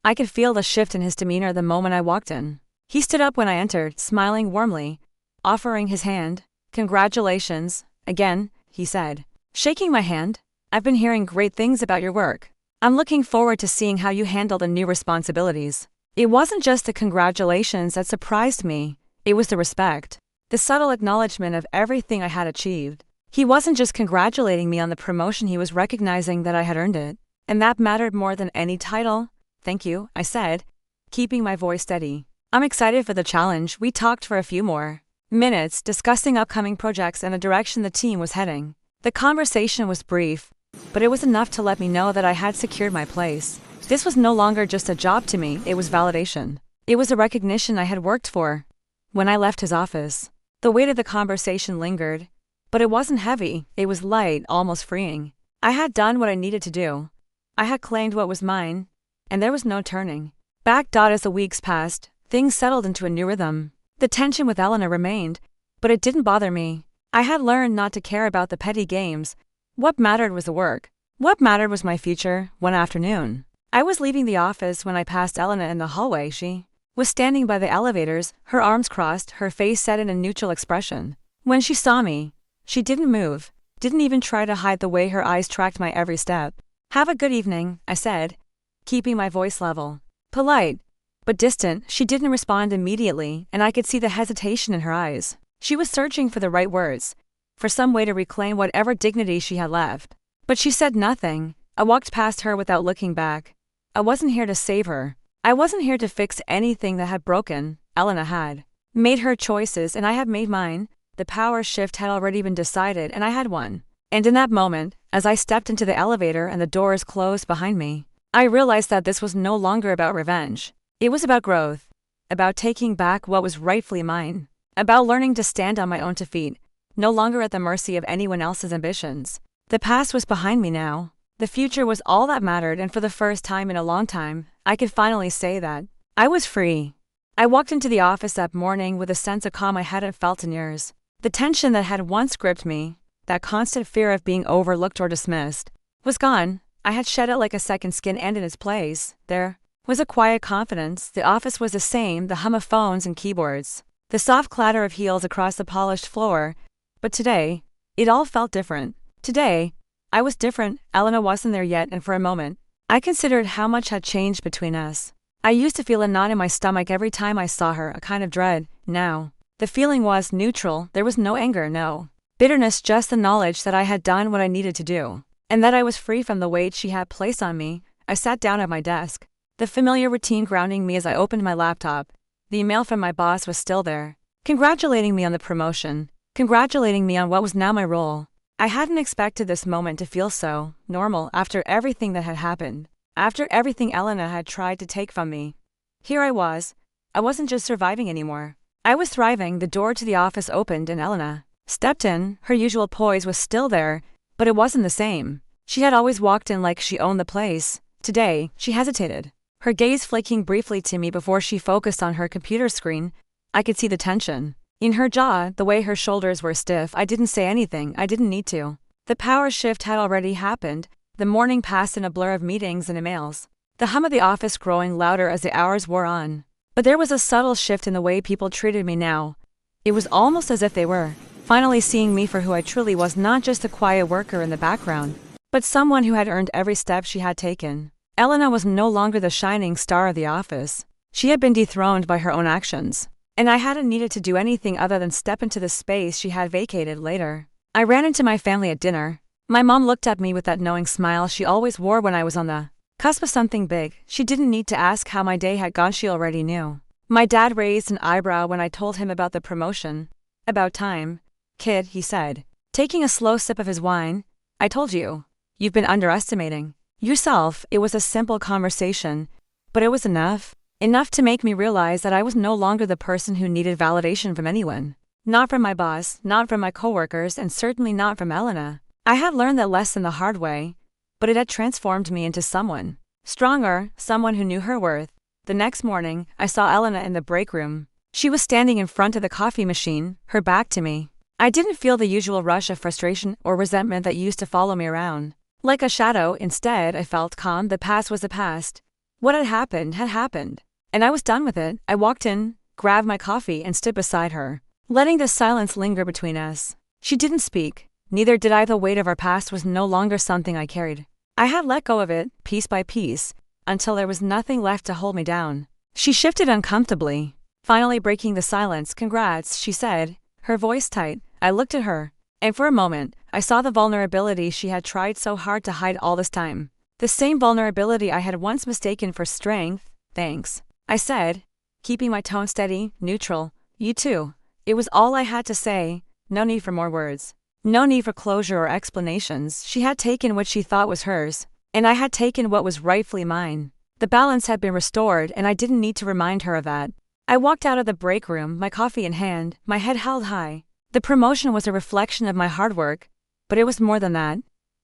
I could feel the shift in his demeanor the moment I walked in. He stood up when I entered, smiling warmly, offering his hand. "Congratulations, again," he said, shaking my hand. "I've been hearing great things about your work. I'm looking forward to seeing how you handle the new responsibilities." It wasn't just the congratulations that surprised me, it was the respect, the subtle acknowledgement of everything I had achieved. He wasn't just congratulating me on the promotion, he was recognizing that I had earned it. And that mattered more than any title. "Thank you," I said, keeping my voice steady. "I'm excited for the challenge." We talked for a few more minutes, discussing upcoming projects and the direction the team was heading. The conversation was brief, but it was enough to let me know that I had secured my place. This was no longer just a job to me, it was validation. It was a recognition I had worked for. When I left his office, the weight of the conversation lingered, but it wasn't heavy, it was light, almost freeing. I had done what I needed to do. I had claimed what was mine, and there was no turning back. As the weeks passed, things settled into a new rhythm. The tension with Elena remained, but it didn't bother me. I had learned not to care about the petty games. What mattered was the work. What mattered was my future. One afternoon, I was leaving the office when I passed Elena in the hallway. She was standing by the elevators, her arms crossed, her face set in a neutral expression. When she saw me, she didn't move, didn't even try to hide the way her eyes tracked my every step. "Have a good evening," I said, keeping my voice level. Polite, but distant. She didn't respond immediately, and I could see the hesitation in her eyes. She was searching for the right words, for some way to reclaim whatever dignity she had left. But she said nothing. I walked past her without looking back. I wasn't here to save her. I wasn't here to fix anything that had broken. Elena had made her choices and I had made mine. The power shift had already been decided and I had won. And in that moment, as I stepped into the elevator and the doors closed behind me, I realized that this was no longer about revenge. It was about growth, about taking back what was rightfully mine, about learning to stand on my own 2 feet, no longer at the mercy of anyone else's ambitions. The past was behind me now. The future was all that mattered, and for the first time in a long time, I could finally say that I was free. I walked into the office that morning with a sense of calm I hadn't felt in years. The tension that had once gripped me, that constant fear of being overlooked or dismissed, was gone. I had shed it like a second skin, and in its place, there was a quiet confidence. The office was the same, the hum of phones and keyboards, the soft clatter of heels across the polished floor. But today, it all felt different. Today, I was different. Elena wasn't there yet, and for a moment, I considered how much had changed between us. I used to feel a knot in my stomach every time I saw her, a kind of dread. Now, the feeling was neutral. There was no anger, no bitterness, just the knowledge that I had done what I needed to do, and that I was free from the weight she had placed on me. I sat down at my desk, the familiar routine grounding me as I opened my laptop. The email from my boss was still there, congratulating me on the promotion, congratulating me on what was now my role. I hadn't expected this moment to feel so normal after everything that had happened, after everything Elena had tried to take from me. Here I was. I wasn't just surviving anymore. I was thriving. The door to the office opened and Elena stepped in. Her usual poise was still there, but it wasn't the same. She had always walked in like she owned the place. Today, she hesitated, her gaze flicking briefly to me before she focused on her computer screen. I could see the tension in her jaw, the way her shoulders were stiff. I didn't say anything. I didn't need to. The power shift had already happened. The morning passed in a blur of meetings and emails, the hum of the office growing louder as the hours wore on. But there was a subtle shift in the way people treated me now. It was almost as if they were finally seeing me for who I truly was, not just a quiet worker in the background, but someone who had earned every step she had taken. Elena was no longer the shining star of the office. She had been dethroned by her own actions, and I hadn't needed to do anything other than step into the space she had vacated. Later, I ran into my family at dinner. My mom looked at me with that knowing smile she always wore when I was on the cusp of something big. She didn't need to ask how my day had gone. She already knew. My dad raised an eyebrow when I told him about the promotion. About time, kid, he said, taking a slow sip of his wine. I told you. You've been underestimating yourself. It was a simple conversation, but it was enough to make me realize that I was no longer the person who needed validation from anyone. Not from my boss, not from my coworkers, and certainly not from Elena. I had learned that lesson the hard way, but it had transformed me into someone stronger, someone who knew her worth. The next morning, I saw Elena in the break room. She was standing in front of the coffee machine, her back to me. I didn't feel the usual rush of frustration or resentment that used to follow me around like a shadow. Instead, I felt calm. The past was the past. What had happened, and I was done with it. I walked in, grabbed my coffee, and stood beside her, letting the silence linger between us. She didn't speak. Neither did I. The weight of our past was no longer something I carried. I had let go of it, piece by piece, until there was nothing left to hold me down. She shifted uncomfortably, finally breaking the silence. Congrats, she said, her voice tight. I looked at her, and for a moment, I saw the vulnerability she had tried so hard to hide all this time. The same vulnerability I had once mistaken for strength. Thanks, I said, keeping my tone steady, neutral. You too. It was all I had to say. No need for more words. No need for closure or explanations. She had taken what she thought was hers, and I had taken what was rightfully mine. The balance had been restored, and I didn't need to remind her of that. I walked out of the break room, my coffee in hand, my head held high. The promotion was a reflection of my hard work, but it was more than that.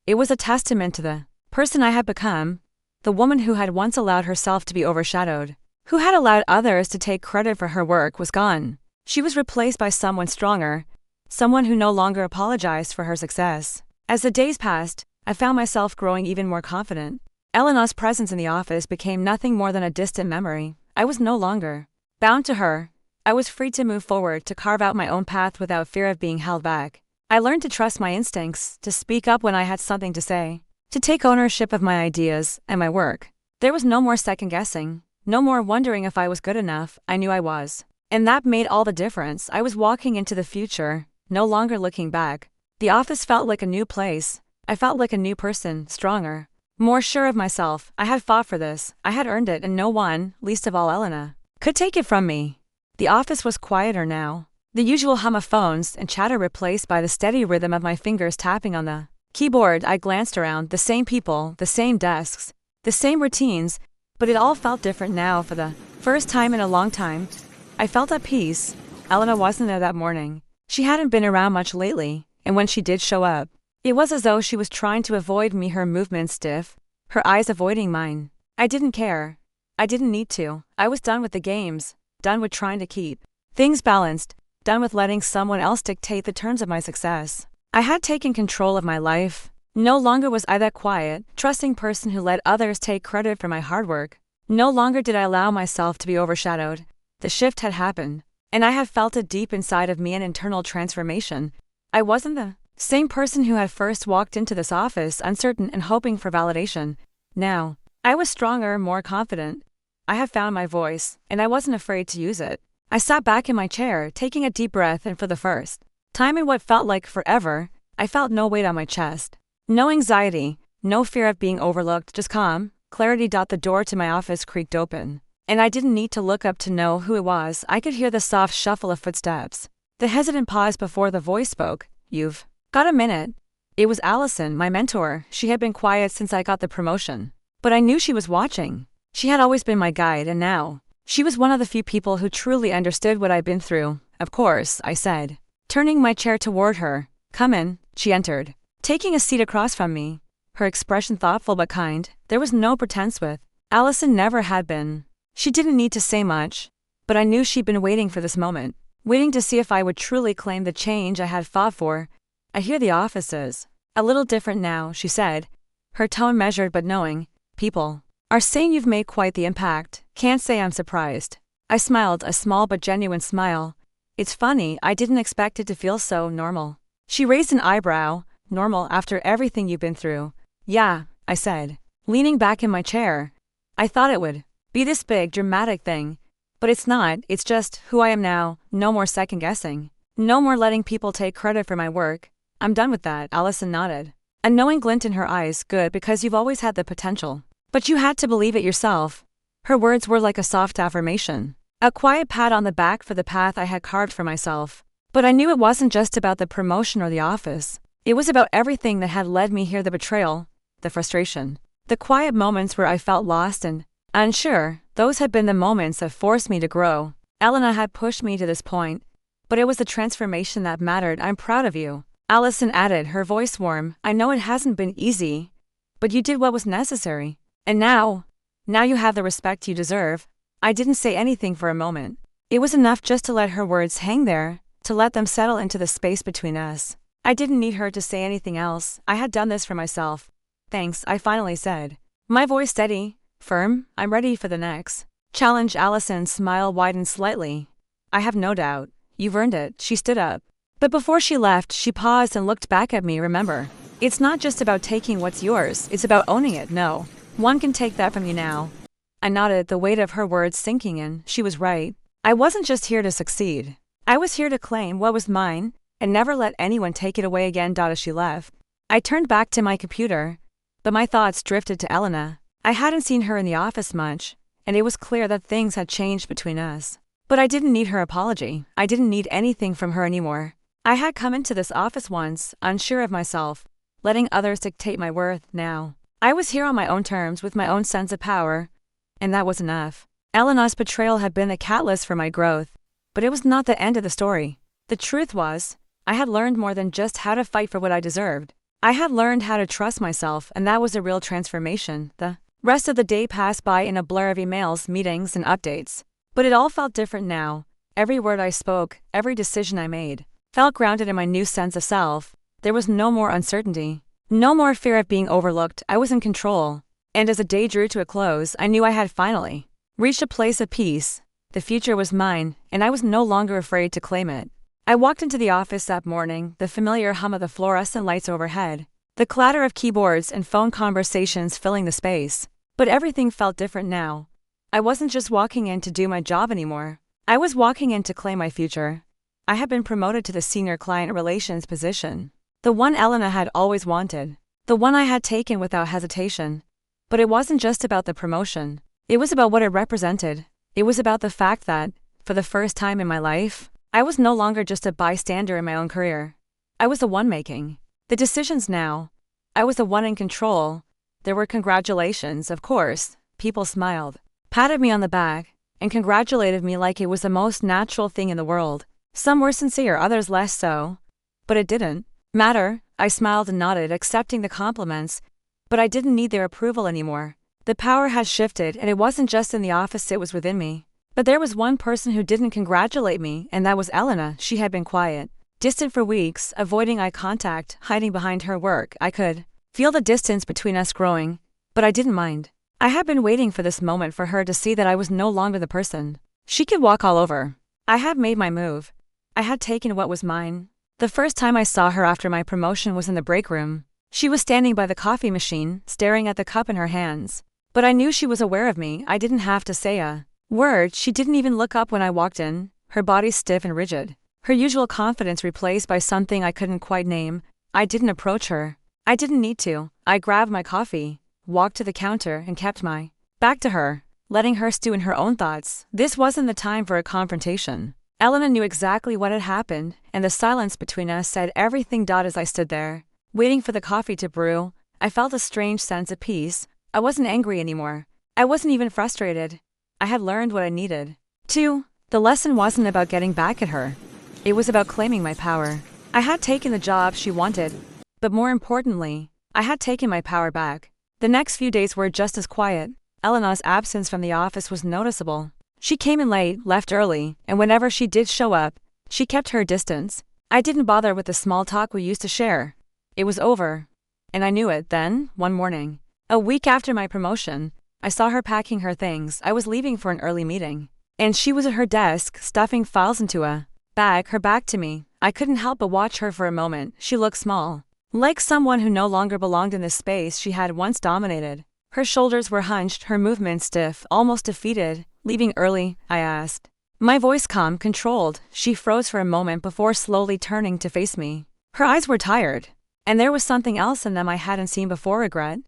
It was a testament to the person I had become, the woman who had once allowed herself to be overshadowed, who had allowed others to take credit for her work, was gone. She was replaced by someone stronger, someone who no longer apologized for her success. As the days passed, I found myself growing even more confident. Elena's presence in the office became nothing more than a distant memory. I was no longer bound to her. I was free to move forward, to carve out my own path without fear of being held back. I learned to trust my instincts, to speak up when I had something to say, to take ownership of my ideas and my work. There was no more second-guessing, no more wondering if I was good enough. I knew I was. And that made all the difference. I was walking into the future, no longer looking back. The office felt like a new place. I felt like a new person, stronger, more sure of myself. I had fought for this. I had earned it, and no one, least of all Elena, could take it from me. The office was quieter now. The usual hum of phones and chatter replaced by the steady rhythm of my fingers tapping on the keyboard. I glanced around. The same people, the same desks, the same routines, but it all felt different now. For the first time in a long time, I felt at peace. Elena wasn't there that morning. She hadn't been around much lately, and when she did show up, it was as though she was trying to avoid me, her movements stiff, her eyes avoiding mine. I didn't care. I didn't need to. I was done with the games, done with trying to keep things balanced, done with letting someone else dictate the terms of my success. I had taken control of my life, No longer was I that quiet, trusting person who let others take credit for my hard work. No longer did I allow myself to be overshadowed. The shift had happened, and I had felt it deep inside of me, an internal transformation. I wasn't the same person who had first walked into this office uncertain and hoping for validation. Now, I was stronger, more confident. I had found my voice, and I wasn't afraid to use it. I sat back in my chair, taking a deep breath, and for the first time in what felt like forever, I felt no weight on my chest. No anxiety, no fear of being overlooked, just calm, clarity. The door to my office creaked open, and I didn't need to look up to know who it was. I could hear the soft shuffle of footsteps, the hesitant pause before the voice spoke. "You've got a minute?" It was Allison, my mentor. She had been quiet since I got the promotion, but I knew she was watching. She had always been my guide, and now, she was one of the few people who truly understood what I'd been through. "Of course," I said, turning my chair toward her. "Come in." She entered, taking a seat across from me, her expression thoughtful but kind. There was no pretense with Allison, never had been. She didn't need to say much, but I knew she'd been waiting for this moment, waiting to see if I would truly claim the change I had fought for. "I hear the office is a little different now," she said, her tone measured but knowing. "People are saying you've made quite the impact." "Can't say I'm surprised." I smiled, a small but genuine smile. "It's funny, I didn't expect it to feel so normal." She raised an eyebrow. "Normal after everything you've been through?" "Yeah," I said, leaning back in my chair. "I thought it would be this big, dramatic thing. But it's not, it's just who I am now. No more second guessing. No more letting people take credit for my work. I'm done with that." Allison nodded, a knowing glint in her eyes. "Good, because you've always had the potential. But you had to believe it yourself." Her words were like a soft affirmation, a quiet pat on the back for the path I had carved for myself. But I knew it wasn't just about the promotion or the office. It was about everything that had led me here: the betrayal, the frustration, the quiet moments where I felt lost and unsure. Those had been the moments that forced me to grow. Elena had pushed me to this point, but it was the transformation that mattered. "I'm proud of you," Allison added, her voice warm. "I know it hasn't been easy, but you did what was necessary. And now you have the respect you deserve." I didn't say anything for a moment. It was enough just to let her words hang there, to let them settle into the space between us. I didn't need her to say anything else. I had done this for myself. "Thanks," I finally said, my voice steady, firm. "I'm ready for the next challenge." Allison's smile widened slightly. "I have no doubt. You've earned it." She stood up, but before she left, she paused and looked back at me. "Remember, it's not just about taking what's yours, it's about owning it. No one can take that from you now." I nodded, the weight of her words sinking in. She was right. I wasn't just here to succeed. I was here to claim what was mine, and never let anyone take it away again. As she left, I turned back to my computer, but my thoughts drifted to Elena. I hadn't seen her in the office much, and it was clear that things had changed between us. But I didn't need her apology. I didn't need anything from her anymore. I had come into this office once, unsure of myself, letting others dictate my worth. Now, I was here on my own terms, with my own sense of power, and that was enough. Elena's betrayal had been a catalyst for my growth, but it was not the end of the story. The truth was, I had learned more than just how to fight for what I deserved. I had learned how to trust myself, and that was a real transformation. The rest of the day passed by in a blur of emails, meetings, and updates. But it all felt different now. Every word I spoke, every decision I made, felt grounded in my new sense of self. There was no more uncertainty, no more fear of being overlooked. I was in control. And as the day drew to a close, I knew I had finally reached a place of peace. The future was mine, and I was no longer afraid to claim it. I walked into the office that morning, the familiar hum of the fluorescent lights overhead, the clatter of keyboards and phone conversations filling the space. But everything felt different now. I wasn't just walking in to do my job anymore. I was walking in to claim my future. I had been promoted to the senior client relations position, the one Elena had always wanted, the one I had taken without hesitation. But it wasn't just about the promotion. It was about what it represented. It was about the fact that, for the first time in my life, I was no longer just a bystander in my own career. I was the one making the decisions now. I was the one in control. There were congratulations, of course. People smiled, patted me on the back, and congratulated me like it was the most natural thing in the world. Some were sincere, others less so. But it didn't matter. I smiled and nodded, accepting the compliments. But I didn't need their approval anymore. The power had shifted, and it wasn't just in the office, it was within me. But there was one person who didn't congratulate me, and that was Elena. She had been quiet, distant for weeks, avoiding eye contact, hiding behind her work. I could feel the distance between us growing, but I didn't mind. I had been waiting for this moment for her to see that I was no longer the person she could walk all over. I had made my move. I had taken what was mine. The first time I saw her after my promotion was in the break room. She was standing by the coffee machine, staring at the cup in her hands. But I knew she was aware of me. I didn't have to say a word. She didn't even look up when I walked in, her body stiff and rigid. Her usual confidence replaced by something I couldn't quite name. I didn't approach her. I didn't need to. I grabbed my coffee, walked to the counter, and kept my back to her, letting her stew in her own thoughts. This wasn't the time for a confrontation. Elena knew exactly what had happened, and the silence between us said everything. As I stood there, waiting for the coffee to brew, I felt a strange sense of peace. I wasn't angry anymore. I wasn't even frustrated. I had learned what I needed. 2. The lesson wasn't about getting back at her. It was about claiming my power. I had taken the job she wanted, but more importantly, I had taken my power back. The next few days were just as quiet. Elena's absence from the office was noticeable. She came in late, left early, and whenever she did show up, she kept her distance. I didn't bother with the small talk we used to share. It was over. And I knew it then, one morning. A week after my promotion, I saw her packing her things. I was leaving for an early meeting, and she was at her desk, stuffing files into a bag, her back to me. I couldn't help but watch her for a moment. She looked small, like someone who no longer belonged in the space she had once dominated. Her shoulders were hunched, her movements stiff, almost defeated. Leaving early? I asked. My voice calm, controlled. She froze for a moment before slowly turning to face me. Her eyes were tired, and there was something else in them I hadn't seen before. Regret?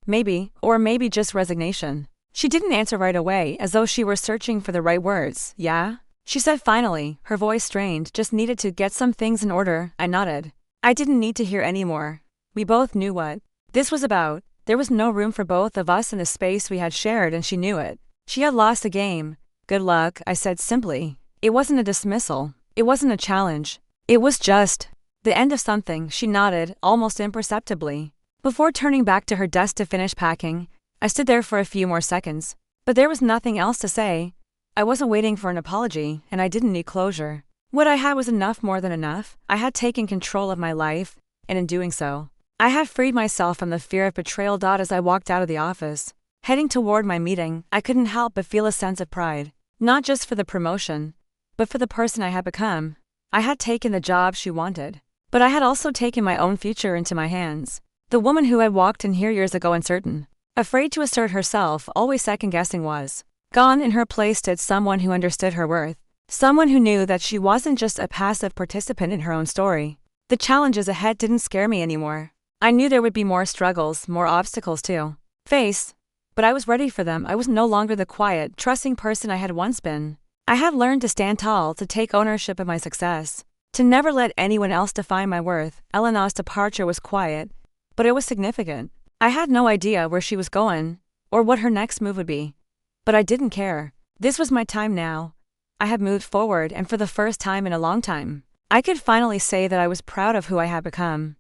Maybe, or maybe just resignation. She didn't answer right away, as though she were searching for the right words. Yeah? She said finally, her voice strained. Just needed to get some things in order. I nodded. I didn't need to hear any more. We both knew what this was about. There was no room for both of us in the space we had shared, and she knew it. She had lost the game. Good luck, I said simply. It wasn't a dismissal. It wasn't a challenge. It was just the end of something. She nodded, almost imperceptibly. Before turning back to her desk to finish packing, I stood there for a few more seconds. But there was nothing else to say. I wasn't waiting for an apology, and I didn't need closure. What I had was enough, more than enough. I had taken control of my life, and in doing so, I had freed myself from the fear of betrayal. As I walked out of the office, heading toward my meeting, I couldn't help but feel a sense of pride. Not just for the promotion, but for the person I had become. I had taken the job she wanted, but I had also taken my own future into my hands. The woman who had walked in here years ago, uncertain, afraid to assert herself, always second-guessing, was gone. In her place stood someone who understood her worth. Someone who knew that she wasn't just a passive participant in her own story. The challenges ahead didn't scare me anymore. I knew there would be more struggles, more obstacles to face. But I was ready for them. I was no longer the quiet, trusting person I had once been. I had learned to stand tall, to take ownership of my success, to never let anyone else define my worth. Elena's departure was quiet, but it was significant. I had no idea where she was going, or what her next move would be. But I didn't care. This was my time now. I had moved forward, and for the first time in a long time, I could finally say that I was proud of who I had become.